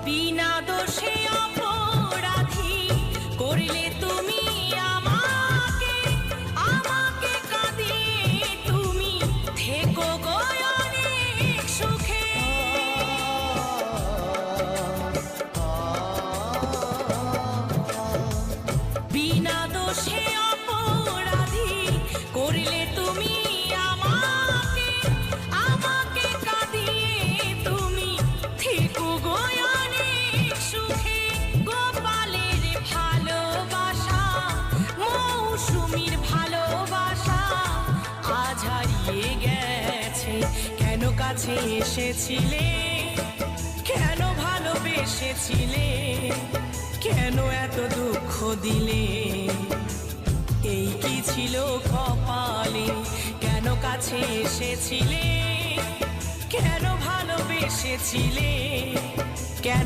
বিনা দোষে অপরাধী করলে তুমি আমাকে, আমাকে কাঁদিয়ে তুমি থেকো গো অনেক সুখে। বিনা দোষে অপরাধী করলে তুমি আমাকে, আমাকে কাঁদিয়ে তুমি থেকো গো অনেক সুখে। গোপালের ভালোবাসা, মৌসুমীর ভালোবাসা আজ হারিয়ে গেছে। কেন কাছে এসেছিলে, কেন ভালোবেসেছিলে, কেন এত দুঃখ দিলে? এই কি ছিল কপালে? কেন কাছে এসেছিলে, কেন ভালোবেসেছিলে, কেন